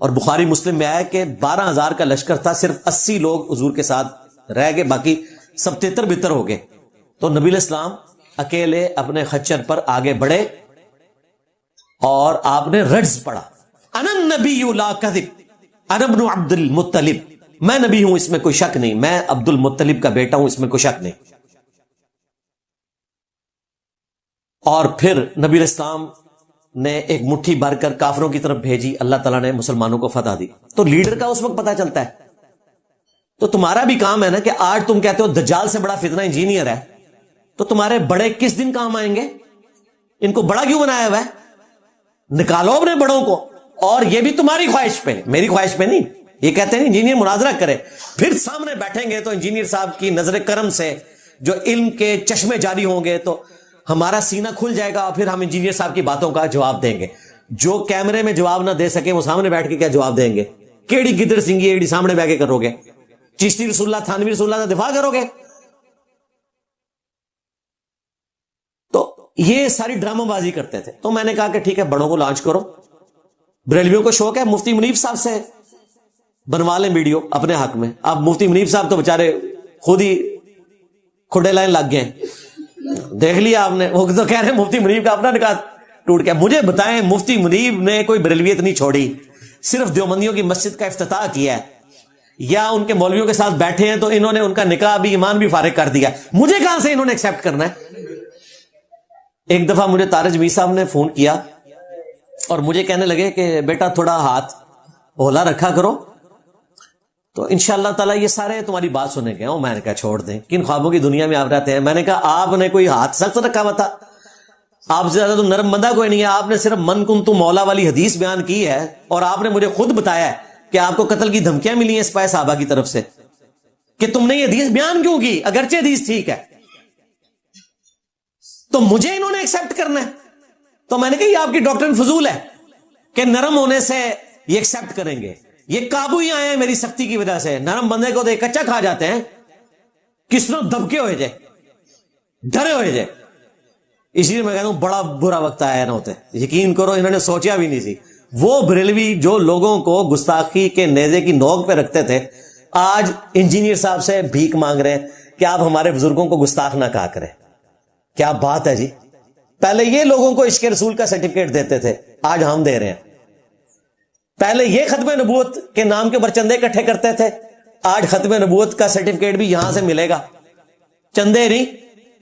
اور بخاری مسلم میں آیا کہ 12,000 کا لشکر تھا, صرف 80 لوگ حضور کے ساتھ رہ گئے, باقی سب تتر بتر ہو گئے. تو نبی علیہ السلام اکیلے اپنے خچر پر آگے بڑھے اور آپ نے رجز پڑھا, انا النبی لا کذب انا ابن عبد المطلب, میں نبی ہوں اس میں کوئی شک نہیں, میں عبد المطلب کا بیٹا ہوں اس میں کوئی شک نہیں. اور پھر نبی علیہ السلام نے ایک مٹھی بھر کر کافروں کی طرف بھیجی, اللہ تعالیٰ نے مسلمانوں کو فتح دی. تو لیڈر کا اس وقت پتہ چلتا ہے. تو تمہارا بھی کام ہے نا کہ آج تم کہتے ہو دجال سے بڑا فتنہ انجینئر ہے, تو تمہارے بڑے کس دن کام آئیں گے؟ ان کو بڑا کیوں بنایا ہوا ہے؟ نکالو اپنے بڑوں کو. اور یہ بھی تمہاری خواہش پہ, میری خواہش پہ نہیں. یہ کہتے ہیں انجینئر مناظرہ کرے, پھر سامنے بیٹھیں گے تو انجینئر صاحب کی نظر کرم سے جو علم کے چشمے جاری ہوں گے تو ہمارا سینہ کھل جائے گا, اور پھر ہم انجینئر صاحب کی باتوں کا جواب دیں گے. جو کیمرے میں جواب نہ دے سکے وہ سامنے بیٹھ کے کیا جواب دیں گے؟ کیڑی گدڑ سنگھی ایڑی سامنے بیٹھ کے کرو گے؟ چشتی رسول اللہ تھانوی رسول اللہ کا دفاع کرو گے؟ تو یہ ساری ڈرامہ بازی کرتے تھے. تو میں نے کہا کہ ٹھیک ہے, بڑوں کو لانچ کرو. بریلویوں کو شوق ہے مفتی منیف صاحب سے بنوا لیں ویڈیو اپنے حق میں. اب مفتی منیف صاحب تو بےچارے خود ہی کھڈے لائن لگ گئے, دیکھ لیا آپ نے. وہ تو کہہ رہے ہیں مفتی منیف کا اپنا نکاح ٹوٹ گیا. مجھے بتائیں, مفتی منیف نے کوئی بریلویت نہیں چھوڑی, صرف دیوبندیوں کی مسجد کا افتتاح کیا ہے, یا ان کے مولویوں کے ساتھ بیٹھے ہیں تو انہوں نے ان کا نکاح بھی ایمان بھی فارغ کر دیا. مجھے کہاں سے انہوں نے ایکسپٹ کرنا ہے؟ ایک دفعہ مجھے تارج میر صاحب نے فون کیا اور مجھے کہنے لگے کہ بیٹا تھوڑا ہاتھ اولا رکھا کرو, تو انشاءاللہ تعالیٰ یہ سارے تمہاری بات سنیں گے. میں نے کہا چھوڑ دیں, کن خوابوں کی دنیا میں آپ رہتے ہیں. میں نے کہا آپ نے کوئی ہاتھ سخت رکھا ہوا تھا؟ آپ سے زیادہ تو نرم بندہ کوئی نہیں ہے. آپ نے صرف من کن تو مولا والی حدیث بیان کی ہے, اور آپ نے مجھے خود بتایا ہے کہ آپ کو قتل کی دھمکیاں ملی ہیں سپاہ صحابہ کی طرف سے, کہ تم نے یہ حدیث بیان کیوں کی اگرچہ حدیث ٹھیک ہے. تو مجھے انہوں نے ایکسپٹ کرنا ہے. تو میں نے کہا یہ آپ کی ڈاکٹرن فضول ہے کہ نرم ہونے سے یہ ایکسپٹ کریں گے. یہ قابو ہی آئے ہیں میری سختی کی وجہ سے. نرم بندے کو تو کچا کھا جاتے ہیں, کس طرح دبکے ہوئے جائے, ڈرے ہوئے جائے. اسی لیے میں کہتا ہوں بڑا برا وقت آیا نہ ہوتے. یقین کرو انہوں نے سوچا بھی نہیں تھی. وہ بریلوی جو لوگوں کو گستاخی کے نیزے کی نوک پہ رکھتے تھے, آج انجینئر صاحب سے بھیک مانگ رہے ہیں کہ آپ ہمارے بزرگوں کو گستاخ نہ کہا کریں. کیا بات ہے جی. پہلے یہ لوگوں کو عشق رسول کا سرٹیفکیٹ دیتے تھے, آج ہم دے رہے ہیں. پہلے یہ ختم نبوت کے نام کے اوپر چندے اکٹھے کرتے تھے, آج ختم نبوت کا سرٹیفکیٹ بھی یہاں سے ملے گا. چندے نہیں,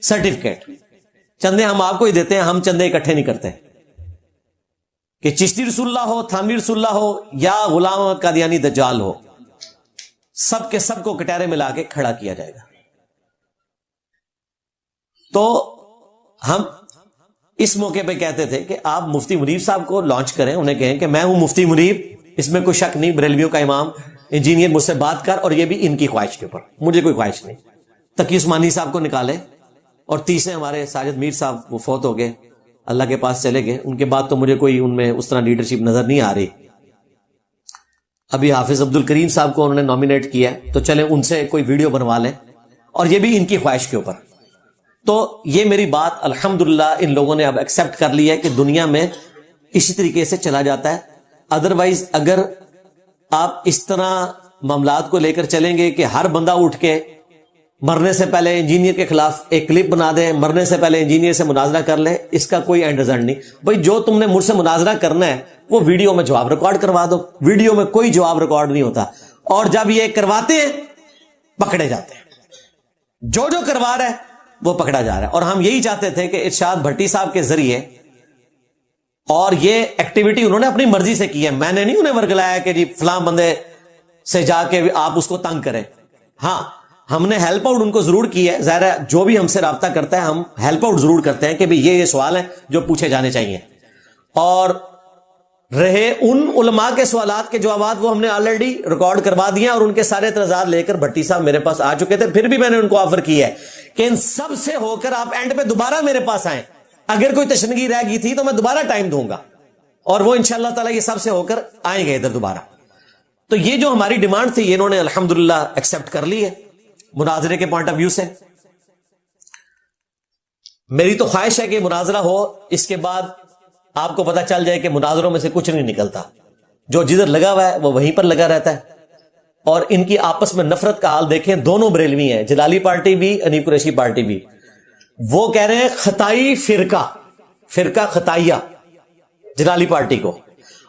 سرٹیفکیٹ. چندے ہم آپ کو ہی دیتے ہیں, ہم چندے اکٹھے نہیں کرتے. کہ چشتی رسول اللہ ہو, تھانوی رسول اللہ ہو, یا غلام احمد قادیانی دجال ہو, سب کے سب کو کٹہرے میں لا کے کھڑا کیا جائے گا. تو ہم اس موقع پہ کہتے تھے کہ آپ مفتی منیف صاحب کو لانچ کریں, انہیں کہیں کہ میں ہوں مفتی منیف, اس میں کوئی شک نہیں, بریلویوں کا امام, انجینئر, مجھ سے بات کر. اور یہ بھی ان کی خواہش کے اوپر, مجھے کوئی خواہش نہیں. تقی عثمانی صاحب کو نکالے, اور تیسرے ہمارے ساجد میر صاحب وہ فوت ہو گئے, اللہ کے پاس چلے گئے. ان کے بعد تو مجھے کوئی ان میں اس طرح لیڈرشپ نظر نہیں آ رہی. ابھی حافظ عبد الکریم صاحب کو انہوں نے نامینیٹ کیا ہے, تو چلیں ان سے کوئی ویڈیو بنوا لیں, اور یہ بھی ان کی خواہش کے اوپر. تو یہ میری بات الحمدللہ ان لوگوں نے اب ایکسپٹ کر لی ہے کہ دنیا میں اسی طریقے سے چلا جاتا ہے. ادروائز اگر آپ اس طرح معاملات کو لے کر چلیں گے کہ ہر بندہ اٹھ کے مرنے سے پہلے انجینئر کے خلاف ایک کلپ بنا دے, مرنے سے پہلے انجینئر سے مناظرہ کر لے, اس کا کوئی اینڈ رزلٹ نہیں. بھائی جو تم نے مجھ سے مناظرہ کرنا ہے وہ ویڈیو میں جواب ریکارڈ کروا دو. ویڈیو میں کوئی جواب ریکارڈ نہیں ہوتا, اور جب یہ کرواتے ہیں پکڑے جاتے ہیں. جو کروا رہا ہے وہ پکڑا جا رہا ہے. اور ہم یہی چاہتے تھے کہ ارشاد بھٹی صاحب کے ذریعے, اور یہ ایکٹیویٹی انہوں نے اپنی مرضی سے کی ہے, میں نے نہیں انہیں ورگلایا کہ جی فلاں بندے سے جا کے آپ اس کو تنگ کریں. ہاں ہم نے ہیلپ آؤٹ ان کو ضرور کی ہے, ظاہر ہے جو بھی ہم سے رابطہ کرتا ہے ہم ہیلپ آؤٹ ضرور کرتے ہیں کہ بھی یہ سوال ہیں جو پوچھے جانے چاہیے. اور رہے ان علماء کے سوالات کے جوابات, وہ ہم نے آلریڈی ریکارڈ کروا دیے, اور ان کے سارے اعتراضات لے کر بھٹی صاحب میرے پاس آ چکے تھے. پھر بھی میں نے ان کو آفر کیا ہے کہ ان سب سے ہو کر آپ اینڈ پہ دوبارہ میرے پاس آئیں. اگر کوئی تشنگی رہ گئی تھی تو میں دوبارہ ٹائم دوں گا, اور وہ انشاءاللہ تعالی یہ سب سے ہو کر آئیں گے ادھر دوبارہ. تو یہ جو ہماری ڈیمانڈ تھی یہ انہوں نے الحمدللہ ایکسپٹ کر لی ہے. مناظرے کے پوائنٹ آف ویو سے میری تو خواہش ہے کہ مناظرہ ہو, اس کے بعد آپ کو پتا چل جائے کہ مناظروں میں سے کچھ نہیں نکلتا. جو جدھر لگا ہوا ہے وہ وہیں پر لگا رہتا ہے. اور ان کی آپس میں نفرت کا حال دیکھیں, دونوں بریلوی ہیں, جلالی پارٹی بھی, حنیف قریشی پارٹی بھی. وہ کہہ رہے ہیں خطائی فرقہ خطائیہ جلالی پارٹی کو,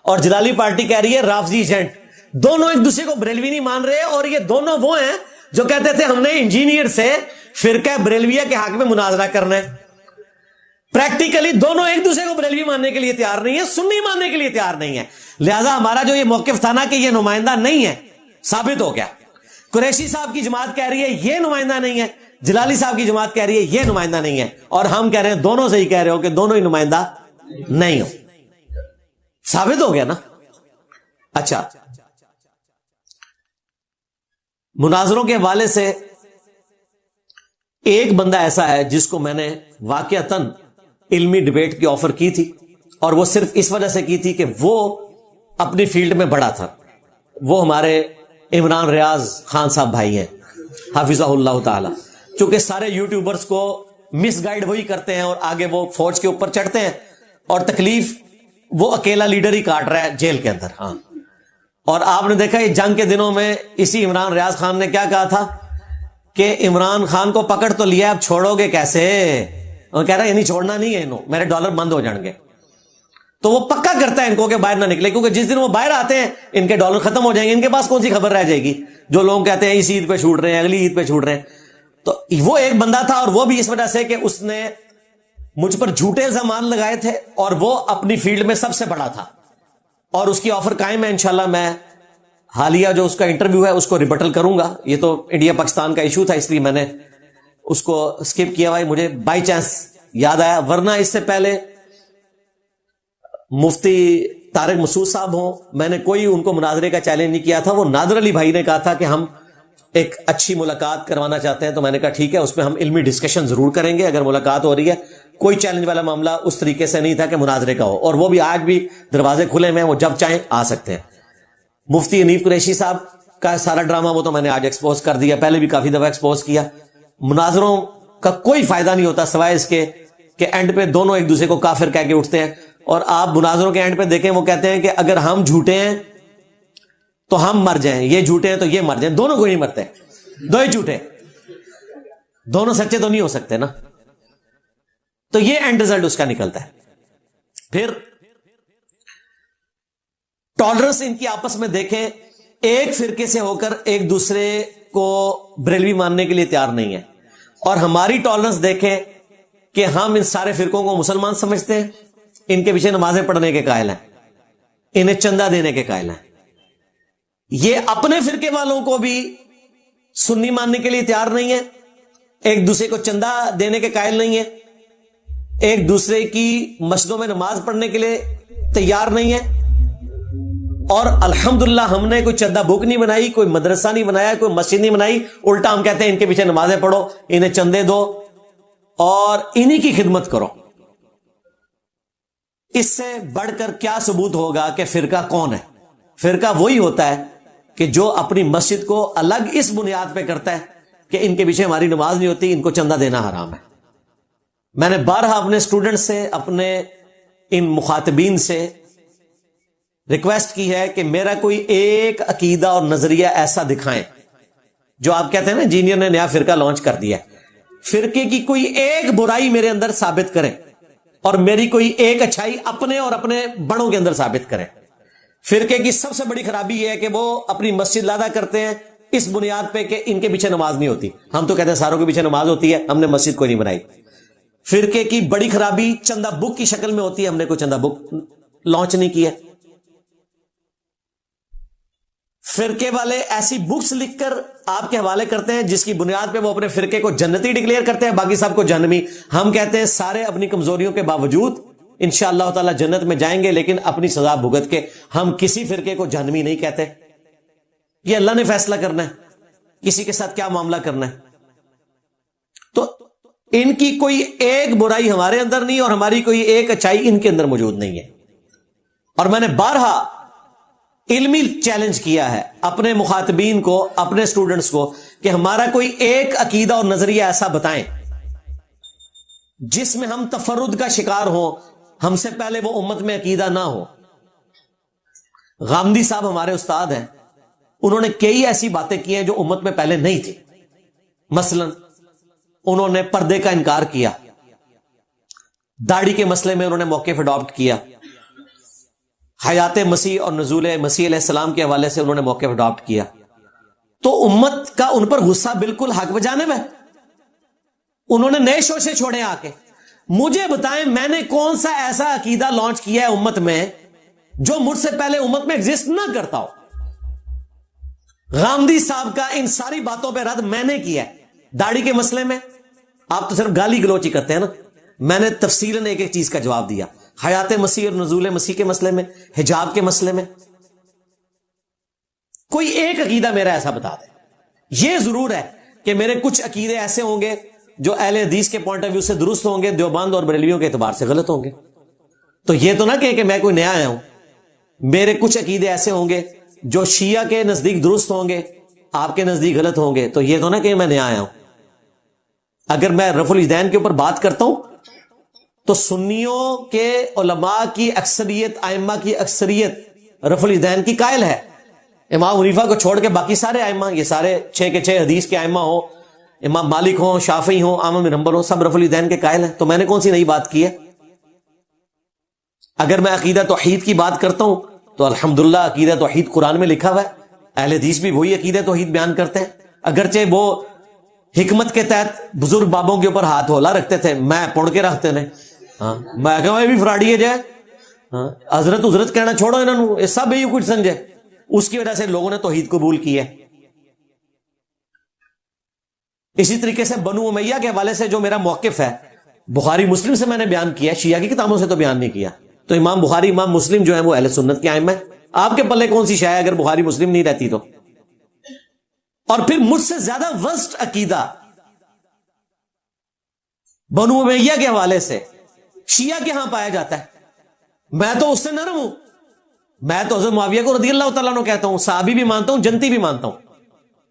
اور جلالی پارٹی کہہ رہی ہے رافضی ایجنٹ. دونوں ایک دوسرے کو بریلوی نہیں مان رہے, اور یہ دونوں وہ ہیں جو کہتے تھے ہم نے انجینئر سے فرقہ بریلویہ کے حق میں مناظرہ کرنا ہے. پریکٹیکلی دونوں ایک دوسرے کو بریلوی ماننے کے لیے تیار نہیں ہے, سنی ماننے کے لیے تیار نہیں ہے. لہذا ہمارا جو یہ موقف تھا نا کہ یہ نمائندہ نہیں ہے, ثابت ہو گیا. قریشی صاحب کی جماعت کہہ رہی ہے یہ نمائندہ نہیں ہے, جلالی صاحب کی جماعت کہہ رہی ہے یہ نمائندہ نہیں ہے, اور ہم کہہ رہے ہیں دونوں سے ہی کہہ رہے ہو کہ دونوں ہی نمائندہ نہیں ہو. ثابت ہو گیا نا. اچھا, مناظروں کے حوالے سے ایک بندہ ایسا ہے جس کو میں نے واقعتاً علمی ڈیبیٹ کی آفر کی تھی, اور وہ صرف اس وجہ سے کی تھی کہ وہ اپنی فیلڈ میں بڑا تھا. وہ ہمارے عمران ریاض خان صاحب بھائی ہیں حافظہ اللہ تعالی. چونکہ سارے یوٹیوبرز کو مس گائیڈ وہی کرتے ہیں اور آگے وہ فوج کے اوپر چڑھتے ہیں, اور تکلیف وہ اکیلا لیڈر ہی کاٹ رہا ہے جیل کے اندر. ہاں, اور آپ نے دیکھا یہ جنگ کے دنوں میں اسی عمران ریاض خان نے کیا کہا تھا کہ عمران خان کو پکڑ تو لیا, اب چھوڑو گے کیسے؟ اور کہہ رہا ہے نہیں چھوڑنا نہیں ہے انہوں, میرے ڈالر بند ہو جائیں گے. تو وہ پکا کرتا ہے ان کو کہ باہر نہ نکلے, کیونکہ جس دن وہ باہر آتے ہیں ان کے ڈالر ختم ہو جائیں گے, ان کے پاس کون سی خبر رہ جائے گی. جو لوگ کہتے ہیں اس عید پہ چھوٹ رہے ہیں, اگلی عید پہ چھوٹ رہے ہیں. تو وہ ایک بندہ تھا, اور وہ بھی اس وجہ سے کہ اس نے مجھ پر جھوٹے الزامات لگائے تھے, اور وہ اپنی فیلڈ میں سب سے بڑا تھا, اور اس کی آفر قائم ہے. انشاءاللہ میں حالیہ جو اس کا انٹرویو ہے اس کو ریبٹل کروں گا. یہ تو انڈیا پاکستان کا ایشو تھا, اس لیے میں نے اس کو سکپ کیا ہوا ہے, مجھے بائی چانس یاد آیا. ورنہ اس سے پہلے مفتی طارق مسعود صاحب ہوں, میں نے کوئی ان کو مناظرے کا چیلنج نہیں کیا تھا. وہ نادر علی بھائی نے کہا تھا کہ ہم ایک اچھی ملاقات کروانا چاہتے ہیں, تو میں نے کہا ٹھیک ہے, اس میں ہم علمی ڈسکشن ضرور کریں گے اگر ملاقات ہو رہی ہے. کوئی چیلنج والا معاملہ اس طریقے سے نہیں تھا کہ مناظرے کا ہو, اور وہ بھی آج بھی دروازے کھلے ہوئے ہیں, وہ جب چاہیں آ سکتے ہیں. مفتی حنیف قریشی صاحب کا سارا ڈرامہ وہ تو میں نے آج ایکسپوز کر دیا, پہلے بھی کافی دفعہ ایکسپوز کیا. مناظروں کا کوئی فائدہ نہیں ہوتا سوائے اس کے کہ اینڈ پہ دونوں ایک دوسرے کو کافر کہہ کے اٹھتے ہیں. اور آپ مناظروں کے اینڈ پہ دیکھیں, وہ کہتے ہیں کہ اگر ہم جھوٹے ہیں تو ہم مر جائیں, یہ جھوٹے ہیں تو یہ مر جائیں. دونوں کو نہیں مرتے, دو ہی جھوٹے, دونوں سچے تو نہیں ہو سکتے نا. تو یہ اینڈ ریزلٹ اس کا نکلتا ہے. پھر ٹالرنس ان کی آپس میں دیکھیں, ایک فرقے سے ہو کر ایک دوسرے کو بریلوی ماننے کے لیے تیار نہیں ہے. اور ہماری ٹالرنس دیکھیں کہ ہم ان سارے فرقوں کو مسلمان سمجھتے ہیں, ان کے پیچھے نمازیں پڑھنے کے قائل ہیں, انہیں چندہ دینے کے قائل ہیں. یہ اپنے فرقے والوں کو بھی سنی ماننے کے لیے تیار نہیں ہے, ایک دوسرے کو چندہ دینے کے قائل نہیں ہے, ایک دوسرے کی مسجدوں میں نماز پڑھنے کے لیے تیار نہیں ہے. اور الحمدللہ ہم نے کوئی چندہ بک نہیں بنائی, کوئی مدرسہ نہیں بنایا, کوئی مسجد نہیں بنائی. الٹا ہم کہتے ہیں ان کے پیچھے نمازیں پڑھو, انہیں چندے دو اور انہی کی خدمت کرو. اس سے بڑھ کر کیا ثبوت ہوگا کہ فرقہ کون ہے؟ فرقہ وہی ہوتا ہے کہ جو اپنی مسجد کو الگ اس بنیاد پہ کرتا ہے کہ ان کے پیچھے ہماری نماز نہیں ہوتی, ان کو چندہ دینا حرام ہے. میں نے بارہا اپنے اسٹوڈنٹ سے, اپنے ان مخاطبین سے ریکویسٹ کی ہے کہ میرا کوئی ایک عقیدہ اور نظریہ ایسا دکھائیں جو آپ کہتے ہیں نا انجینئر نے نیا فرقہ لانچ کر دیا ہے, فرقے کی کوئی ایک برائی میرے اندر ثابت کریں, اور میری کوئی ایک اچھائی اپنے اور اپنے بڑوں کے اندر ثابت کریں. فرقے کی سب سے بڑی خرابی یہ ہے کہ وہ اپنی مسجد لادا کرتے ہیں اس بنیاد پہ کہ ان کے پیچھے نماز نہیں ہوتی. ہم تو کہتے ہیں ساروں کے پیچھے نماز ہوتی ہے, ہم نے مسجد کوئی نہیں بنائی. فرقے کی بڑی خرابی چندہ بک کی شکل میں ہوتی ہے, ہم نے کوئی چندہ بک لانچ نہیں کی ہے. فرقے والے ایسی بکس لکھ کر آپ کے حوالے کرتے ہیں جس کی بنیاد پہ وہ اپنے فرقے کو جنتی ڈکلیئر کرتے ہیں, باقی سب کو جہنمی. ہم کہتے ہیں سارے اپنی کمزوریوں کے باوجود انشاءاللہ تعالی جنت میں جائیں گے, لیکن اپنی سزا بھگت کے. ہم کسی فرقے کو جہنمی نہیں کہتے, یہ اللہ نے فیصلہ کرنا ہے کسی کے ساتھ کیا معاملہ کرنا ہے. تو ان کی کوئی ایک برائی ہمارے اندر نہیں, اور ہماری کوئی ایک اچھائی ان کے اندر موجود نہیں ہے. اور میں نے بارہا علمی چیلنج کیا ہے اپنے مخاطبین کو, اپنے اسٹوڈنٹس کو, کہ ہمارا کوئی ایک عقیدہ اور نظریہ ایسا بتائیں جس میں ہم تفرد کا شکار ہوں, ہم سے پہلے وہ امت میں عقیدہ نہ ہو. غامدی صاحب ہمارے استاد ہیں, انہوں نے کئی ایسی باتیں کی ہیں جو امت میں پہلے نہیں تھی. مثلا انہوں نے پردے کا انکار کیا, داڑھی کے مسئلے میں انہوں نے موقف اڈاپٹ کیا, حیات مسیح اور نزول مسیح علیہ السلام کے حوالے سے انہوں نے موقف اڈاپٹ کیا. تو امت کا ان پر غصہ بالکل حق بجانب ہے. انہوں نے نئے شوشے چھوڑے آ کے. مجھے بتائیں میں نے کون سا ایسا عقیدہ لانچ کیا ہے امت میں جو مجھ سے پہلے امت میں ایگزسٹ نہ کرتا ہو. غامدی صاحب کا ان ساری باتوں پہ رد میں نے کیا ہے. داڑھی کے مسئلے میں آپ تو صرف گالی گلوچی کرتے ہیں نا, میں نے تفصیلاً ایک ایک چیز کا جواب دیا. حیات مسیح اور نزول مسیح کے مسئلے میں, حجاب کے مسئلے میں, کوئی ایک عقیدہ میرا ایسا بتا دے. یہ ضرور ہے کہ میرے کچھ عقیدے ایسے ہوں گے جو اہل حدیث کے پوائنٹ آف ویو سے درست ہوں گے, دیوبند اور بریلویوں کے اعتبار سے غلط ہوں گے. تو یہ تو نہ کہ میں کوئی نیا آیا ہوں. میرے کچھ عقیدے ایسے ہوں گے جو شیعہ کے نزدیک درست ہوں گے, آپ کے نزدیک غلط ہوں گے. تو یہ تو نہ کہ میں نیا آیا ہوں. اگر میں رفع الیدین کے اوپر بات کرتا ہوں تو سنیوں کے علماء کی اکثریت, ائمہ کی اکثریت رفع الیدین کی قائل ہے. امام حنیفہ کو چھوڑ کے باقی سارے ائمہ, یہ سارے 6 کے 6 حدیث کے ائمہ ہوں, امام مالک ہوں, شافعی ہوں, احمد بن حنبل ہوں, سب رفع الیدین کے قائل ہیں. تو میں نے کون سی نئی بات کی ہے؟ اگر میں عقیدہ توحید کی بات کرتا ہوں تو الحمدللہ عقیدہ توحید قرآن میں لکھا ہوا ہے. اہل حدیث بھی وہی عقیدہ توحید بیان کرتے ہیں, اگرچہ وہ حکمت کے تحت بزرگ بابوں کے اوپر ہاتھ ہولا رکھتے تھے, میں پڑھ کے رکھتے نے. ہاں میں کہوں یہ بھی فراڈی ہے جائے, حضرت کہنا چھوڑو انہوں نے, یہ سب یہی کچھ سمجھے. اس کی وجہ سے لوگوں نے توحید قبول کی ہے. اسی طریقے سے بنو امیہ کے حوالے سے جو میرا موقف ہے بخاری مسلم سے میں نے بیان کیا, شیعہ کی کتابوں سے تو بیان نہیں کیا. تو امام بخاری امام مسلم جو ہے وہ اہل سنت کے ائمہ ہیں. آپ کے پلے کون سی شے ہے اگر بخاری مسلم نہیں رہتی تو؟ اور پھر مجھ سے زیادہ ورسٹ عقیدہ بنو امیہ کے حوالے سے شیعہ کے ہاں پایا جاتا ہے. میں تو اس سے نرم ہوں, میں تو حضرت معاویہ کو رضی اللہ تعالیٰ عنہ کہتا ہوں, صحابی بھی مانتا ہوں, جنتی بھی مانتا ہوں.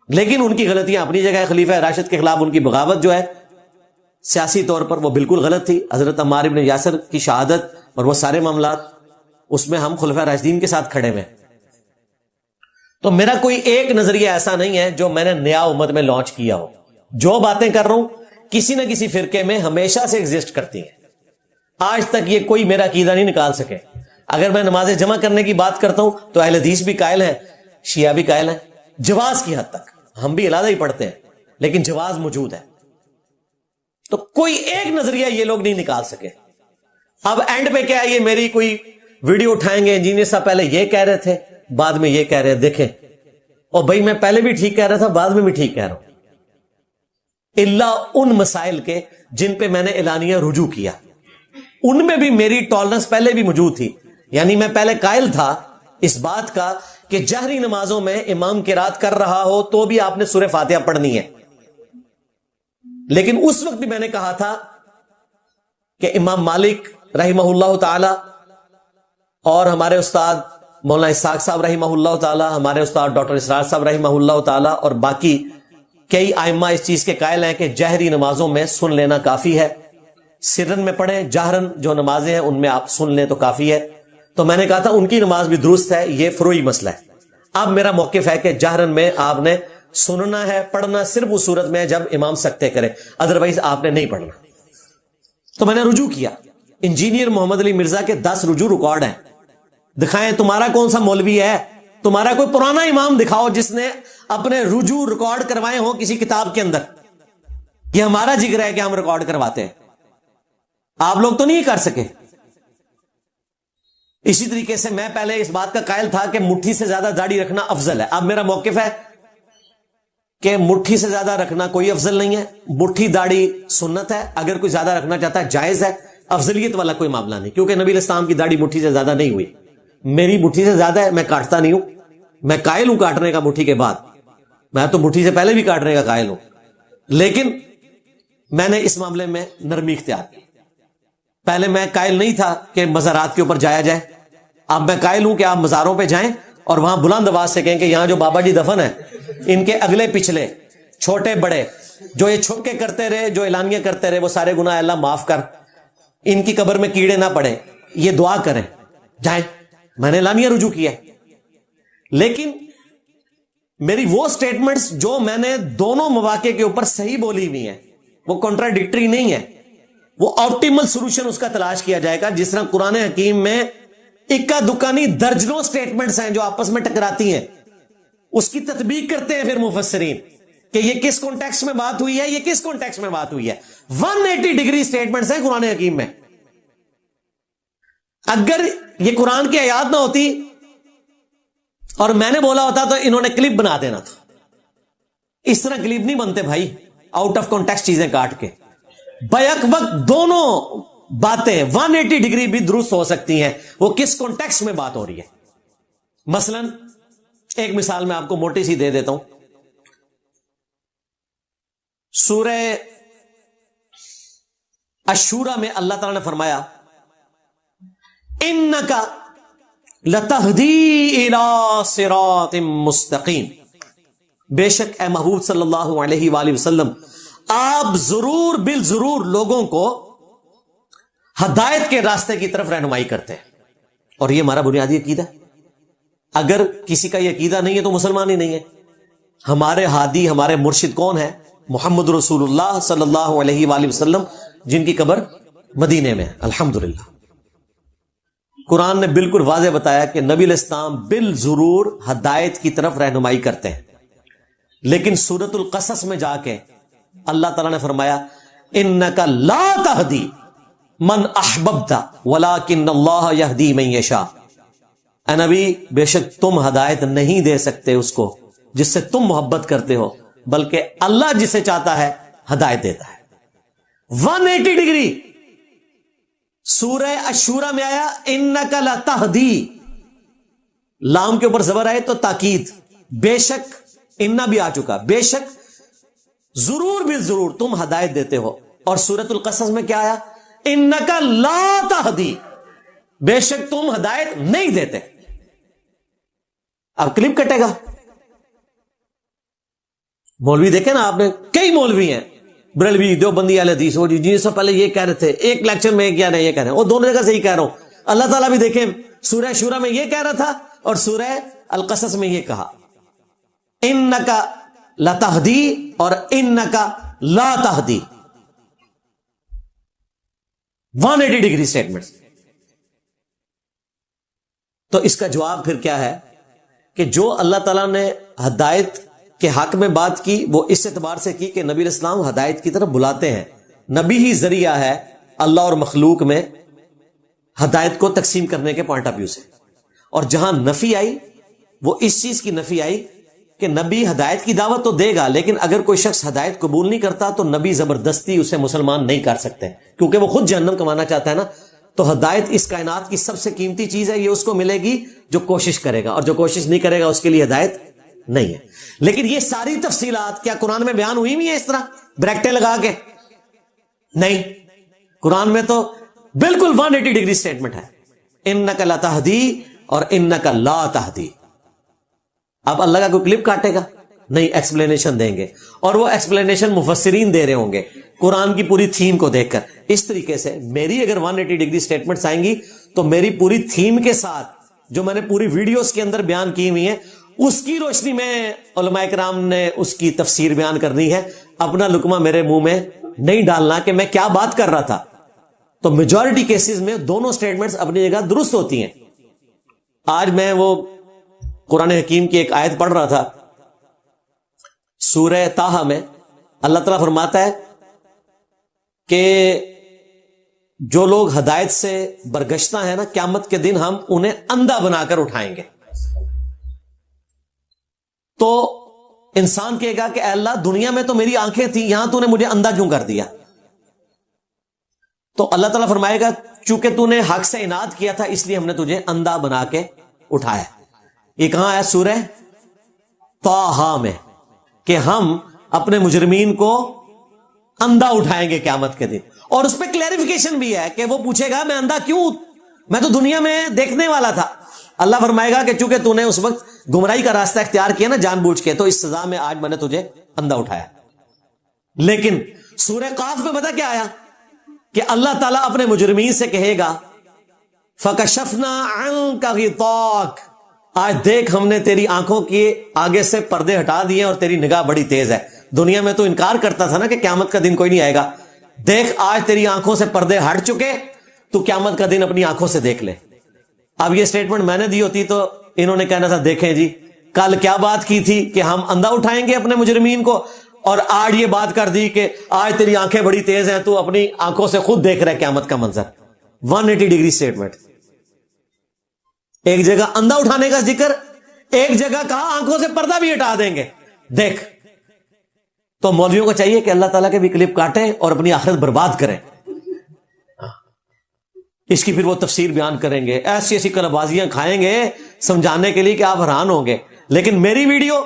لیکن ان کی غلطیاں اپنی جگہ ہے. خلیفہ راشد کے خلاف ان کی بغاوت جو ہے سیاسی طور پر وہ بالکل غلط تھی. حضرت عمار بن یاسر کی شہادت اور وہ سارے معاملات, اس میں ہم خلفاء راشدین کے ساتھ کھڑے ہوئے. تو میرا کوئی ایک نظریہ ایسا نہیں ہے جو میں نے نیا امت میں لانچ کیا ہو. جو باتیں کر رہا ہوں کسی نہ کسی فرقے میں ہمیشہ سے ایگزسٹ کرتی ہیں. آج تک یہ کوئی میرا عقیدہ نہیں نکال سکے. اگر میں نماز جمع کرنے کی بات کرتا ہوں تو اہل حدیث بھی قائل ہیں, شیعہ بھی قائل ہیں, جواز کی حد تک. ہم بھی علیحدہ ہی پڑھتے ہیں لیکن جواز موجود ہے. تو کوئی ایک نظریہ یہ لوگ نہیں نکال سکے. اب اینڈ پہ کیا ہے, یہ میری کوئی ویڈیو اٹھائیں گے, انجینئر صاحب پہلے یہ کہہ رہے تھے بعد میں یہ کہہ رہے ہیں. دیکھیں اور بھائی میں پہلے بھی ٹھیک کہہ رہا تھا, بعد میں بھی ٹھیک کہہ رہا ہوں, اللہ ان مسائل کے جن پہ میں نے اعلانیہ رجوع کیا. ان میں بھی میری ٹالرنس پہلے بھی موجود تھی. یعنی میں پہلے قائل تھا اس بات کا کہ جہری نمازوں میں امام قرات کر رہا ہو تو بھی آپ نے سورہ فاتحہ پڑھنی ہے. لیکن اس وقت بھی میں نے کہا تھا کہ امام مالک رحمہ اللہ تعالی اور ہمارے استاد مولانا اسحاق صاحب رحمہ اللہ تعالی, ہمارے استاد ڈاکٹر اسرار صاحب رحمہ اللہ تعالی اور باقی کئی ائمہ اس چیز کے قائل ہیں کہ جہری نمازوں میں سن لینا کافی ہے. سرن میں پڑھیں, جہرن جو نمازیں ہیں ان میں آپ سن لیں تو کافی ہے. تو میں نے کہا تھا ان کی نماز بھی درست ہے, یہ فروعی مسئلہ ہے. اب میرا موقف ہے کہ جہرن میں آپ نے سننا ہے, پڑھنا صرف اس صورت میں جب امام سکتے کرے, ادروائز آپ نے نہیں پڑھنا. تو میں نے رجوع کیا. انجینئر محمد علی مرزا کے 10 رجوع ریکارڈ ہیں. دکھائیں تمہارا کون سا مولوی ہے, تمہارا کوئی پرانا امام دکھاؤ جس نے اپنے رجوع ریکارڈ کروائے ہوں کسی کتاب کے اندر. یہ ہمارا جگر ہے کہ ہم ریکارڈ کرواتے ہیں, آپ لوگ تو نہیں کر سکے. اسی طریقے سے میں پہلے اس بات کا قائل تھا کہ مٹھی سے زیادہ داڑھی رکھنا افضل ہے. اب میرا موقف ہے کہ مٹھی سے زیادہ رکھنا کوئی افضل نہیں ہے. مٹھی داڑھی سنت ہے, اگر کوئی زیادہ رکھنا چاہتا ہے جائز ہے, افضلیت والا کوئی معاملہ نہیں. کیونکہ نبی علیہ السلام کی داڑھی مٹھی سے زیادہ نہیں ہوئی. میری مٹھی سے زیادہ ہے, میں کاٹتا نہیں ہوں. میں قائل ہوں کاٹنے کا مٹھی کے بعد, میں تو مٹھی سے پہلے بھی کاٹنے کا قائل ہوں. لیکن میں نے اس معاملے میں نرمی اختیار کی. پہلے میں قائل نہیں تھا کہ مزارات کے اوپر جایا جائے. اب میں قائل ہوں کہ آپ مزاروں پہ جائیں اور وہاں بلند آواز سے کہیں کہ یہاں جو بابا جی دفن ہیں ان کے اگلے پچھلے چھوٹے بڑے جو یہ چھپ کے کرتے رہے, جو اعلانیہ کرتے رہے, وہ سارے گناہ اللہ معاف کر, ان کی قبر میں کیڑے نہ پڑے, یہ دعا کریں. جائیں. میں نے اعلانیہ رجوع کیا. لیکن میری وہ سٹیٹمنٹس جو میں نے دونوں مواقع کے اوپر صحیح بولی ہوئی ہیں وہ کنٹراڈکٹری نہیں ہے. وہ آپٹیمل سولوشن اس کا تلاش کیا جائے گا. جس طرح قرآن حکیم میں اکا دکا نہیں درجنوں سٹیٹمنٹس ہیں جو آپس میں ٹکراتی ہیں, اس کی تطبیق کرتے ہیں پھر مفسرین کہ یہ کس کانٹیکسٹ میں بات ہوئی ہے, یہ کس کانٹیکسٹ میں بات ہوئی ہے. 180 ڈگری سٹیٹمنٹس ہیں قرآن حکیم میں. اگر یہ قرآن کی آیات نہ ہوتی اور میں نے بولا ہوتا تو انہوں نے کلپ بنا دینا تھا. اس طرح کلپ نہیں بنتے بھائی, آؤٹ آف کانٹیکسٹ چیزیں کاٹ کے. بیک وقت دونوں باتیں 180 ڈگری بھی درست ہو سکتی ہیں, وہ کس کانٹیکسٹ میں بات ہو رہی ہے. مثلا ایک مثال میں آپ کو موٹی سی دے دیتا ہوں. سورہ الشورى میں اللہ تعالی نے فرمایا انکا لتہدی الی صراط مستقیم, بے شک اے محبوب صلی اللہ علیہ وآلہ وسلم آپ ضرور بالضرور لوگوں کو ہدایت کے راستے کی طرف رہنمائی کرتے ہیں. اور یہ ہمارا بنیادی عقیدہ ہے. اگر کسی کا یہ عقیدہ نہیں ہے تو مسلمان ہی نہیں ہے. ہمارے ہادی ہمارے مرشد کون ہے؟ محمد رسول اللہ صلی اللہ علیہ وآلہ وسلم, جن کی قبر مدینے میں ہے. الحمدللہ قرآن نے بالکل واضح بتایا کہ نبی علیہ السلام بالضرور ہدایت کی طرف رہنمائی کرتے ہیں. لیکن سورۃ القصص میں جا کے اللہ تعالیٰ نے فرمایا انکا لا تہدی من احببت ولکن اللہ یہدی من یشاء. اے نبی بے شک تم ہدایت نہیں دے سکتے اس کو جس سے تم محبت کرتے ہو, بلکہ اللہ جسے چاہتا ہے ہدایت دیتا ہے. 180 ڈگری. سورہ الشورى میں آیا انکا لتہدی, لام کے اوپر زبر آئے تو تاکید, بے شک انہ بھی آ چکا, بے شک ضرور بالضرور تم ہدایت دیتے ہو. اور سورۃ القصص میں کیا آیا انکا لا تہدی, بے شک تم ہدایت نہیں دیتے. اب کلپ کٹے گا. مولوی دیکھیں نا آپ نے, کئی مولوی ہیں بریلوی دیوبندی اہل حدیث, وہ جی سے پہلے یہ کہہ رہے تھے, ایک لیکچر میں کیا نہیں یہ کہہ رہے ہیں, وہ دونوں جگہ سے ہی کہہ رہا ہوں. اللہ تعالیٰ بھی دیکھیں سورہ شورى میں یہ کہہ رہا تھا اور سورہ القصص میں یہ کہا انکا لتہدی اور انکا لا تہدی. 180 ڈگری سٹیٹمنٹ. تو اس کا جواب پھر کیا ہے کہ جو اللہ تعالیٰ نے ہدایت کے حق میں بات کی وہ اس اعتبار سے کی کہ نبی علیہ السلام ہدایت کی طرف بلاتے ہیں. نبی ہی ذریعہ ہے اللہ اور مخلوق میں ہدایت کو تقسیم کرنے کے پوائنٹ آف ویو سے. اور جہاں نفی آئی وہ اس چیز کی نفی آئی کہ نبی ہدایت کی دعوت تو دے گا, لیکن اگر کوئی شخص ہدایت قبول نہیں کرتا تو نبی زبردستی اسے مسلمان نہیں کر سکتے, کیونکہ وہ خود جہنم کمانا چاہتا ہے نا. تو ہدایت اس کائنات کی سب سے قیمتی چیز ہے, یہ اس کو ملے گی جو کوشش کرے گا, اور جو کوشش نہیں کرے گا اس کے لیے ہدایت نہیں ہے. لیکن یہ ساری تفصیلات کیا قرآن میں بیان ہوئی بھی ہیں اس طرح بریکٹیں لگا کے؟ نہیں. قرآن میں تو بالکل 180 ڈگری سٹیٹمنٹ ہے, انکا لتہدی اور انکا لا تہدی. اب اللہ کا کوئی کلپ کاٹے گا نہیں, ایکسپلینیشن دیں گے, اور وہ ایکسپلینیشن مفسرین دے رہے ہوں گے قرآن کی پوری تھیم کو دیکھ کر. اس طریقے سے میری اگر 180 ڈگری سٹیٹمنٹس آئیں گی تو میری پوری تھیم کے ساتھ جو میں نے پوری ویڈیوز کے اندر بیان کی ہوئی ہیں اس کی روشنی میں علماء کرام نے اس کی تفسیر بیان کرنی ہے. اپنا لقمہ میرے منہ میں نہیں ڈالنا کہ میں کیا بات کر رہا تھا. تو میجورٹی کیسز میں دونوں سٹیٹمنٹس اپنی جگہ درست ہوتی ہیں. آج میں وہ قرآن حکیم کی ایک آیت پڑھ رہا تھا سورہ طٰہٰ میں. اللہ تعالیٰ فرماتا ہے کہ جو لوگ ہدایت سے برگشتہ ہیں نا, قیامت کے دن ہم انہیں اندھا بنا کر اٹھائیں گے. تو انسان کہے گا کہ اے اللہ دنیا میں تو میری آنکھیں تھیں, یہاں تو نے مجھے اندھا کیوں کر دیا؟ تو اللہ تعالیٰ فرمائے گا چونکہ تو نے حق سے اناد کیا تھا اس لیے ہم نے تجھے اندھا بنا کے اٹھایا. یہ کہاں آیا؟ سورہ طٰہٰ میں, کہ ہم اپنے مجرمین کو اندھا اٹھائیں گے قیامت کے دن. اور اس پہ کلیریفیکیشن بھی ہے کہ وہ پوچھے گا میں اندھا کیوں, میں تو دنیا میں دیکھنے والا تھا. اللہ فرمائے گا کہ چونکہ تو نے اس وقت گمراہی کا راستہ اختیار کیا نا جان بوجھ کے, تو اس سزا میں آج میں نے تجھے اندھا اٹھایا. لیکن سورہ قاف میں پتہ کیا آیا کہ اللہ تعالیٰ اپنے مجرمین سے کہے گا فَكَشَفْنَا عَنْكَ غِطَاءَكَ, آج دیکھ ہم نے تیری آنکھوں کے آگے سے پردے ہٹا دیے اور تیری نگاہ بڑی تیز ہے. دنیا میں تو انکار کرتا تھا نا کہ قیامت کا دن کوئی نہیں آئے گا. دیکھ آج تیری آنکھوں سے پردے ہٹ چکے, تو قیامت کا دن اپنی آنکھوں سے دیکھ لے. اب یہ سٹیٹمنٹ میں نے دی ہوتی تو انہوں نے کہنا تھا دیکھیں جی کل کیا بات کی تھی کہ ہم اندھا اٹھائیں گے اپنے مجرمین کو, اور آج یہ بات کر دی کہ آج تیری آنکھیں بڑی تیز ہیں, تو اپنی آنکھوں سے خود دیکھ رہا ہے قیامت کا منظر. 180 ڈگری سٹیٹمنٹ. ایک جگہ اندھا اٹھانے کا ذکر, ایک جگہ کہا آنکھوں سے پردہ بھی ہٹا دیں گے. دیکھ, تو مولویوں کو چاہیے کہ اللہ تعالیٰ کے بھی کلپ کاٹیں اور اپنی آخرت برباد کریں. اس کی پھر وہ تفسیر بیان کریں گے, ایسی ایسی کلبازیاں کھائیں گے سمجھانے کے لیے کہ آپ حیران ہوں گے. لیکن میری ویڈیو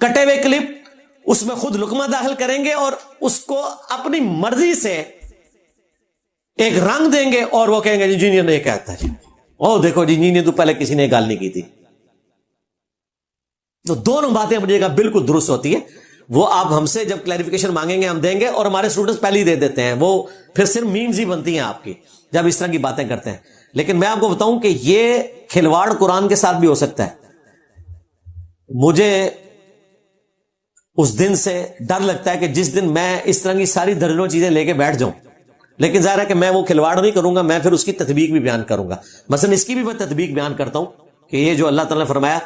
کٹے ہوئے کلپ, اس میں خود لقمہ داخل کریں گے اور اس کو اپنی مرضی سے ایک رنگ دیں گے, اور وہ کہیں گے جی انجینئر نے یہ کہتا ہے, او دیکھو جی انجینئر تو پہلے کسی نے گال نہیں کی تھی. تو دونوں باتیں اپنی جگہ بالکل درست ہوتی ہے. وہ آپ ہم سے جب کلیریفیکیشن مانگیں گے ہم دیں گے, اور ہمارے اسٹوڈنٹس پہلے ہی دے دیتے ہیں, وہ پھر صرف میمز ہی بنتی ہیں آپ کی جب اس طرح کی باتیں کرتے ہیں. لیکن میں آپ کو بتاؤں کہ یہ کھلواڑ قرآن کے ساتھ بھی ہو سکتا ہے. مجھے اس دن سے ڈر لگتا ہے کہ جس دن میں اس طرح کی ساری درجنوں چیزیں لے کے بیٹھ جاؤں, لیکن ظاہر ہے کہ میں وہ کھلواڑ نہیں کروں گا, میں پھر اس کی تطبیق بھی بیان کروں گا. مثلا اس کی بھی میں تطبیق بیان کرتا ہوں کہ یہ جو اللہ تعالیٰ نے فرمایا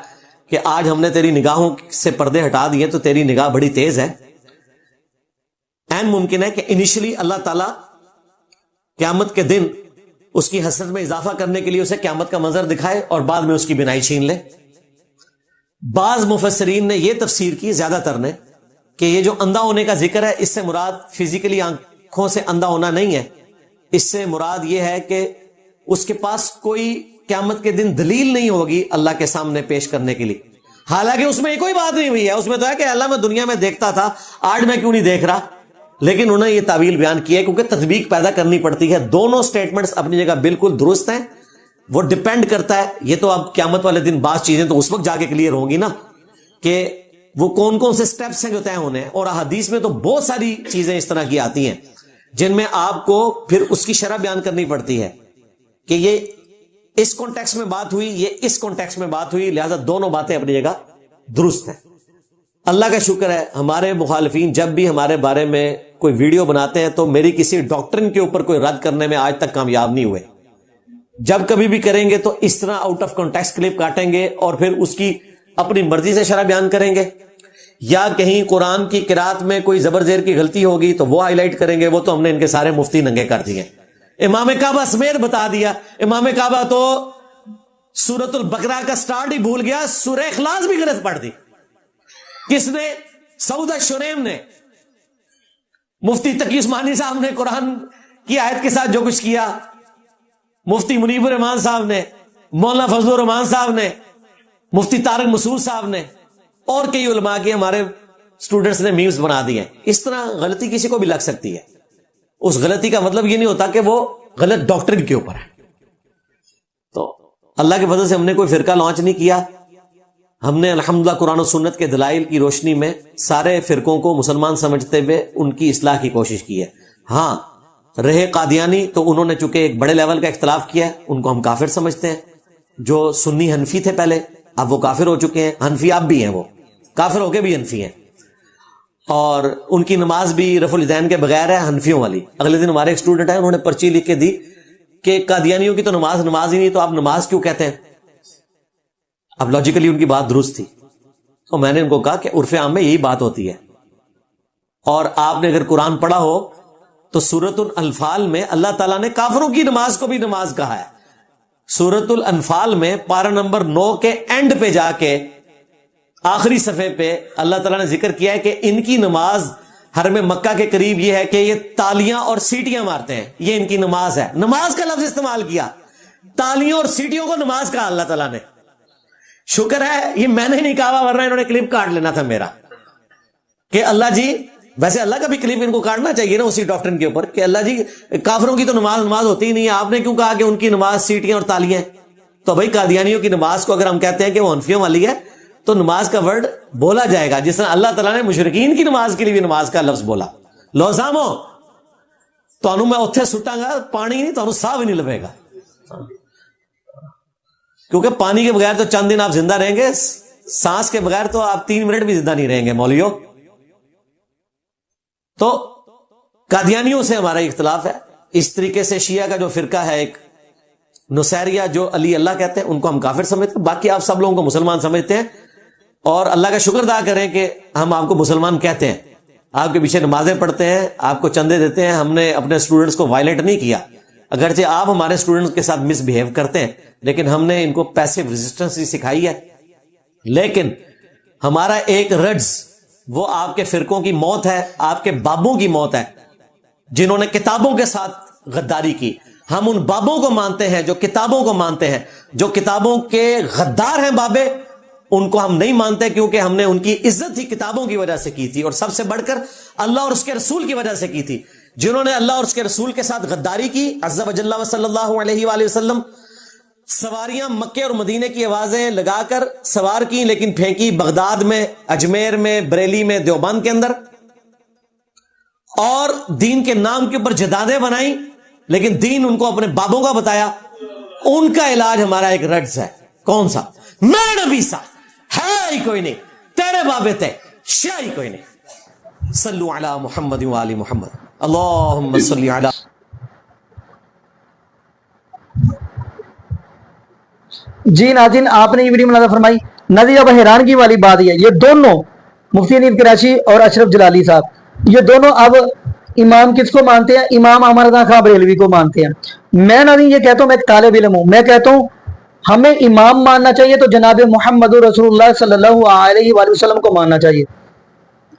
کہ آج ہم نے تیری نگاہوں سے پردے ہٹا دیے تو تیری نگاہ بڑی تیز ہے. این ممکن ہے کہ انیشلی اللہ تعالیٰ قیامت کے دن اس کی حسرت میں اضافہ کرنے کے لیے اسے قیامت کا منظر دکھائے اور بعد میں اس کی بینائی چھین لے. بعض مفسرین نے یہ تفسیر کی, زیادہ تر نے, کہ یہ جو اندھا ہونے کا ذکر ہے اس سے مراد فزیکلی آنکھوں سے اندھا ہونا نہیں ہے. اس سے مراد یہ ہے کہ اس کے پاس کوئی قیامت کے دن دلیل نہیں ہوگی اللہ کے سامنے پیش کرنے کے لیے. حالانکہ اس میں کوئی بات نہیں ہوئی ہے, اس میں تو ہے کہ اللہ میں دنیا میں دیکھتا تھا, آج میں کیوں نہیں دیکھ رہا. لیکن انہوں نے یہ تعویل بیان کی ہے کیونکہ تطبیق پیدا کرنی پڑتی ہے. دونوں سٹیٹمنٹس اپنی جگہ بالکل درست ہیں. وہ ڈیپینڈ کرتا ہے, یہ تو اب قیامت والے دن بعض چیزیں تو اس وقت جا کے کلیئر ہوں گی نا کہ وہ کون کون سے سٹیپس ہیں جو طے ہونے ہیں. اور احادیث میں تو بہت ساری چیزیں اس طرح کی آتی ہیں جن میں آپ کو پھر اس کی شرح بیان کرنی پڑتی ہے کہ یہ اس کانٹیکس میں بات ہوئی, یہ اس کانٹیکس میں بات ہوئی, لہذا دونوں باتیں اپنی جگہ درست ہیں. اللہ کا شکر ہے ہمارے مخالفین جب بھی ہمارے بارے میں کوئی ویڈیو بناتے ہیں تو میری کسی ڈاکٹرن کے اوپر کوئی رد کرنے میں آج تک کامیاب نہیں ہوئے. جب کبھی بھی کریں گے تو اس طرح آؤٹ آف کانٹیکسٹ کلپ کاٹیں گے اور پھر اس کی اپنی مرضی سے شرح بیان کریں گے, یا کہیں قرآن کی قرات میں کوئی زبر زیر کی غلطی ہوگی تو وہ ہائی لائٹ کریں گے. وہ تو ہم نے ان کے سارے مفتی ننگے کر دیے. امام کعبہ سمیت بتا دیا. امام کعبہ تو سورۃ البقرہ کا سٹارٹ ہی بھول گیا, سورہ اخلاص بھی غلط پڑھ دی. کس نے؟ سعودہ شریم نے. مفتی تقی عثمانی صاحب نے قرآن کی آیت کے ساتھ جو کچھ کیا, مفتی منیب الرحمان صاحب نے, مولانا فضل الرحمان صاحب نے, مفتی طارق مسعود صاحب نے, اور کئی علماء کے ہمارے سٹوڈنٹس نے میمز بنا دی ہیں. اس طرح غلطی کسی کو بھی لگ سکتی ہے. اس غلطی کا مطلب یہ نہیں ہوتا کہ وہ غلط ڈاکٹرن کے اوپر ہے. تو اللہ کے فضل سے ہم نے کوئی فرقہ لانچ نہیں کیا. ہم نے الحمدللہ قرآن و سنت کے دلائل کی روشنی میں سارے فرقوں کو مسلمان سمجھتے ہوئے ان کی اصلاح کی کوشش کی ہے. ہاں رہے قادیانی تو انہوں نے چونکہ ایک بڑے لیول کا اختلاف کیا ہے, ان کو ہم کافر سمجھتے ہیں. جو سنی حنفی تھے پہلے اب وہ کافر ہو چکے ہیں. حنفی اب بھی ہیں, وہ کافر ہو کے بھی حنفی ہیں, اور ان کی نماز بھی رفع الیدین کے بغیر ہے, حنفیوں والی. اگلے دن ہمارے ایک اسٹوڈنٹ ہیں, انہوں نے پرچی لکھ کے دی کہ قادیانیوں کی تو نماز ہی نہیں, تو آپ نماز کیوں کہتے ہیں؟ اب لاجیکلی ان کی بات درست تھی, تو میں نے ان کو کہا کہ عرف عام میں یہی بات ہوتی ہے. اور آپ نے اگر قرآن پڑھا ہو تو سورۃ الانفال میں اللہ تعالیٰ نے کافروں کی نماز کو بھی نماز کہا ہے. سورۃ الانفال میں پارہ نمبر 9 کے اینڈ پہ جا کے آخری صفحے پہ اللہ تعالیٰ نے ذکر کیا ہے کہ ان کی نماز حرم مکہ کے قریب یہ ہے کہ یہ تالیاں اور سیٹیاں مارتے ہیں, یہ ان کی نماز ہے. نماز کا لفظ استعمال کیا, تالیوں اور سیٹیوں کو نماز کہا اللہ تعالیٰ نے. شکر ہے یہ میں نے نہیں کہا, ورنہ انہوں نے کلپ کاٹ لینا تھا میرا کہ اللہ جی, ویسے اللہ کا بھی کلپ ان کو کاٹنا چاہیے نا اسی ڈاکٹرن کے اوپر کہ اللہ جی کافروں کی تو نماز ہوتی ہی نہیں ہے, آپ نے کیوں کہا کہ ان کی نماز سیٹیاں اور تالیاں؟ تو بھائی قادیانیوں کی نماز کو اگر ہم کہتے ہیں کہ وہ حنفیوں والی ہے تو نماز کا ورڈ بولا جائے گا جس طرح اللہ تعالیٰ نے مشرکین کی نماز کے لیے بھی نماز کا لفظ بولا. لو سامو تو میں اتھے سٹاں گا پانی نہیں, تو صاف ہی نہیں لبے گا. کیونکہ پانی کے بغیر تو چند دن آپ زندہ رہیں گے، سانس کے بغیر تو آپ 3 منٹ بھی زندہ نہیں رہیں گے مولویوں. تو قادیانیوں سے ہمارا اختلاف ہے. اس طریقے سے شیعہ کا جو فرقہ ہے ایک نصیریہ جو علی اللہ کہتے ہیں، ان کو ہم کافر سمجھتے ہیں، باقی آپ سب لوگوں کو مسلمان سمجھتے ہیں. اور اللہ کا شکر ادا کریں کہ ہم آپ کو مسلمان کہتے ہیں، آپ کے پیچھے نمازیں پڑھتے ہیں، آپ کو چندے دیتے ہیں. ہم نے اپنے اسٹوڈنٹس کو وائلیٹ نہیں کیا، اگرچہ آپ ہمارے اسٹوڈنٹس کے ساتھ مس بہیو کرتے ہیں، لیکن ہم نے ان کو پیسو ریزسٹنس ہی سکھائی ہے. لیکن ہمارا ایک رڈز وہ آپ کے فرقوں کی موت ہے، آپ کے بابوں کی موت ہے جنہوں نے کتابوں کے ساتھ غداری کی. ہم ان بابوں کو مانتے ہیں جو کتابوں کو مانتے ہیں. جو کتابوں کے غدار ہیں بابے، ان کو ہم نہیں مانتے، کیونکہ ہم نے ان کی عزت ہی کتابوں کی وجہ سے کی تھی، اور سب سے بڑھ کر اللہ اور اس کے رسول کی وجہ سے کی تھی. جنہوں نے اللہ اور اس کے رسول کے ساتھ غداری کی، عز وجل و صلی اللہ علیہ وآلہ وسلم، سواریاں مکے اور مدینے کی آوازیں لگا کر سوار کی، لیکن پھینکی بغداد میں، اجمیر میں، بریلی میں، دیوبند کے اندر، اور دین کے نام کے اوپر جدادیں بنائیں، لیکن دین ان کو اپنے بابوں کا بتایا. ان کا علاج ہمارا ایک رڈز ہے. کون سا؟ میں نبی سا ہے ہی کوئی نہیں، تیرے بابے تھے، شیعہ ہی کوئی نہیں. صلو علی محمد و آل محمد، اللہم صلی علی. جی ناظرین، آپ نے یہ ویڈیو ملاحظہ فرمائی. ناظرین اب حیرانگی والی بات یہ، یہ دونوں مفتی حنیف قریشی اور اشرف جلالی صاحب، یہ دونوں اب امام کس کو مانتے ہیں؟ امام احمد رضا خان بریلوی کو مانتے ہیں. میں ناظرین یہ کہتا ہوں، میں ایک طالب علم ہوں، میں کہتا ہوں ہمیں امام ماننا چاہیے تو جناب محمد رسول اللہ صلی اللہ علیہ وآلہ وسلم کو ماننا چاہیے.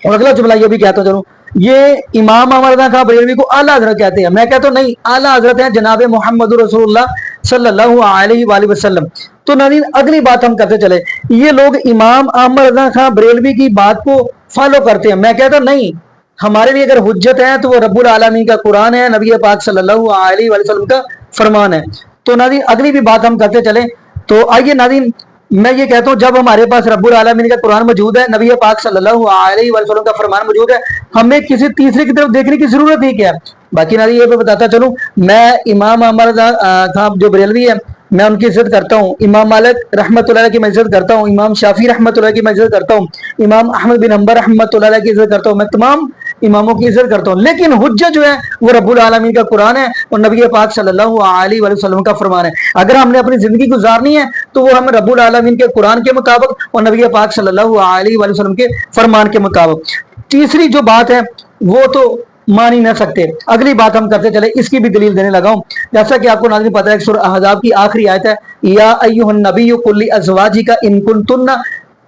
اور اگلا جملہ یہ بھی کہتا ہوں، چلو یہ امام احمد رضا خان بریلوی کو اعلیٰ حضرت کہتے ہیں. میں کہتا ہوں نہیں، اعلیٰ حضرت ہیں جناب محمد رسول اللہ صلی اللہ علیہ وآلہ وسلم. تو ناظرین اگلی بات ہم کرتے چلے، یہ لوگ امام احمد رضا خان بریلوی کی بات کو فالو کرتے ہیں. میں کہتا ہوں نہیں، ہمارے لیے اگر حجت ہے تو وہ رب العالمین کا قرآن ہے، نبی پاک صلی اللہ علیہ وآلہ وسلم کا فرمان ہے. تو ناظرین اگلی بھی بات ہم کرتے چلیں. تو آئیے ناظرین، میں یہ کہتا ہوں جب ہمارے پاس رب العالمین کا قرآن موجود ہے، نبی پاک صلی اللہ علیہ وآلہ وسلم کا فرمان موجود ہے، ہمیں کسی تیسرے کی طرف دیکھنے کی ضرورت ہی کیا ہے. باقی ناظرین یہ بھی بتاتا چلوں، میں امام احمد رضا خان جو بریلوی ہے، میں ان کی عزت کرتا ہوں. امام مالک رحمۃ اللہ کی میں عزت کرتا ہوں، امام شافعی رحمۃ اللہ کی میں عزت کرتا ہوں، امام احمد بن حنبل رحمۃ اللہ کی عزت کرتا ہوں، میں تمام اماموں کی عزت کرتا ہوں. لیکن حجت جو ہے وہ رب العالمین کا قرآن ہے اور نبی پاک صلی اللہ علیہ وآلہ وسلم کا فرمان ہے. اگر ہم نے اپنی زندگی گزارنی ہے تو وہ ہمیں رب العالمین کے قرآن کے مطابق اور نبی پاک صلی اللہ علیہ وآلہ وسلم کے فرمان کے مطابق. تیسری جو بات ہے وہ تو مان ہی نہ سکتے. اگلی بات ہم کرتے چلے، اس کی بھی دلیل دینے لگا ہوں. جیسا کہ آپ کو ناظرین پتہ ہے کہ سورہ احزاب کی آخری آیت ہے، یا ایھا النبی قل لازواجک ان کنتن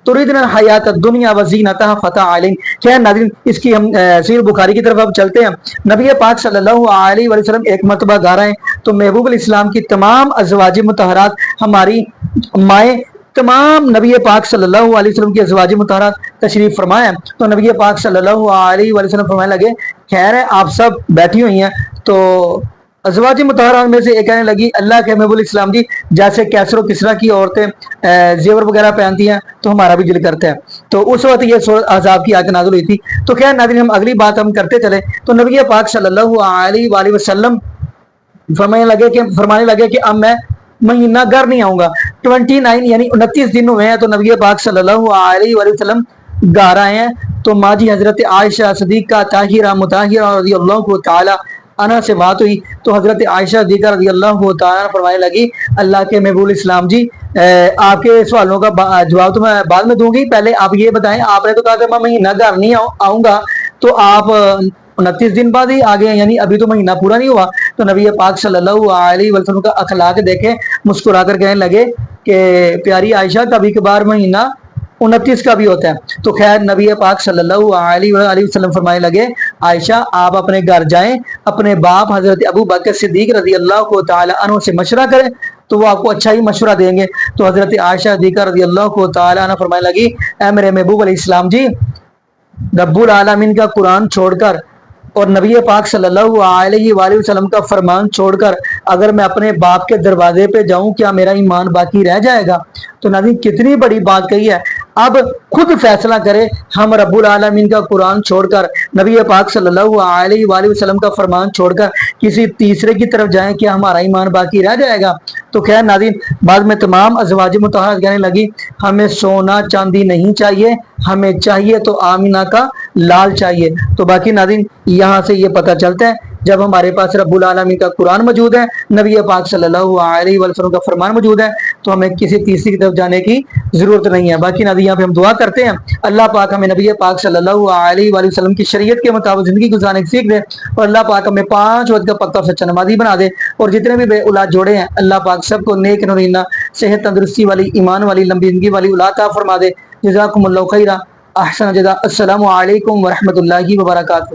تریدن الحیات الدنیا وزینتها فتعالین. کیا ہے ناظرین، اس کی ہم صحیح بخاری کی طرف اب چلتے ہیں. نبی پاک صلی اللہ علیہ وآلہ وسلم ایک مرتبہ گا رہے ہیں تو محبوب الاسلام کی تمام ازواج مطہرات، ہماری مائیں، تمام نبی پاک صلی اللہ علیہ وسلم کی ازواج مطہرات تشریف فرمائے. تو نبی پاک صلی اللہ علیہ وآلہ وسلم فرمانے لگے، خیر ہے آپ سب بیٹھی ہوئی ہیں. تو ازواج مطہرات میں سے ایک کہنے لگی، اللہ کے محبوب الاسلام جی، جیسے کیسر و کسرا کی عورتیں زیور وغیرہ پہنتی ہیں تو ہمارا بھی دل کرتا ہے. تو اس وقت یہ سورۃ احزاب کی آیت نازل ہوئی تھی. تو خیر ناظرین ہم اگلی بات ہم کرتے چلے. تو نبی پاک صلی اللہ علیہ وآلہ وسلم فرمانے لگے کہ اب میں مہینہ گھر نہیں آؤں گا. 29 یعنی 29 دن ہوئے ہیں تو نبی پاک صلی اللہ علیہ وآلہ وسلم گھر آئے ہیں. تو ماں جی حضرت عائشہ صدیقہ طاہرہ مطہرہ رضی اللہ تعالی عنہ سے بات ہوئی. تو حضرت عائشہ صدیقہ رضی اللہ تعالی فرمانے لگی، اللہ کے محبوب اسلام جی، آپ کے سوالوں کا جواب تو میں بعد میں دوں گی، پہلے آپ یہ بتائیں، آپ نے تو کہا کہ میں مہینہ گھر نہیں آؤں گا، تو آپ 29 دن بعد ہی آگے، یعنی ابھی تو مہینہ پورا نہیں ہوا. تو نبی پاک صلی اللہ علیہ وسلم کا اخلاق دیکھیں، مسکرا کر کہنے لگے کہ پیاری عائشہ، کبھی کبھار مہینہ 29 کا بھی ہوتا ہے. تو خیر نبی پاک صلی اللہ علیہ وآلہ وسلم فرمانے لگے، عائشہ آپ اپنے گھر جائیں، اپنے باپ حضرت ابو بکر صدیق رضی اللہ تعالی عنہ سے مشورہ کریں تو وہ آپ کو اچھا ہی مشورہ دیں گے. تو حضرت عائشہ صدیقہ رضی اللہ تعالی عنہ فرمانے لگی، اے میرے محبوب علیہ السلام جی، رب العالمین کا قرآن چھوڑ کر اور نبی پاک صلی اللہ علیہ وآلہ وسلم کا فرمان چھوڑ کر اگر میں اپنے باپ کے دروازے پہ جاؤں، کیا میرا ایمان باقی رہ جائے گا؟ تو ناظرین کتنی بڑی بات کہی ہے. اب خود فیصلہ کرے. ہم رب العالمین کا قرآن چھوڑ کر, نبی پاک صلی اللہ علیہ وآلہ وسلم کا فرمان چھوڑ کر کسی تیسرے کی طرف جائیں, کیا ہمارا ایمان باقی رہ جائے گا؟ تو خیر ناظرین, بعد میں تمام ازواج مطہرات کہنے لگی ہمیں سونا چاندی نہیں چاہیے, ہمیں چاہیے تو آمینہ کا لال چاہیے. تو باقی ناظرین یہاں سے یہ پتہ چلتا ہے جب ہمارے پاس رب العالمین کا قرآن موجود ہے, نبی پاک صلی اللہ علیہ وسلم کا فرمان موجود ہے, تو ہمیں کسی تیسری کی طرف جانے کی ضرورت نہیں ہے. باقی ناظرین یہاں پہ ہم دعا کرتے ہیں اللہ پاک ہمیں نبی پاک صلی اللہ علیہ وآلہ وسلم کی شریعت کے مطابق زندگی گزارنے کی سیکھ دے, اور اللہ پاک ہمیں 5 وقت کا پکا سچا نمازی بنا دے, اور جتنے بھی بے اولاد جوڑے ہیں اللہ پاک سب کو نیک نورینہ صحت تندرستی والی, ایمان والی, لمبی زندگی والی اولاد عطا فرما دے. جزاکم اللہ خیرہ, احسن جزا. السلام علیکم ورحمۃ اللہ وبرکاتہ.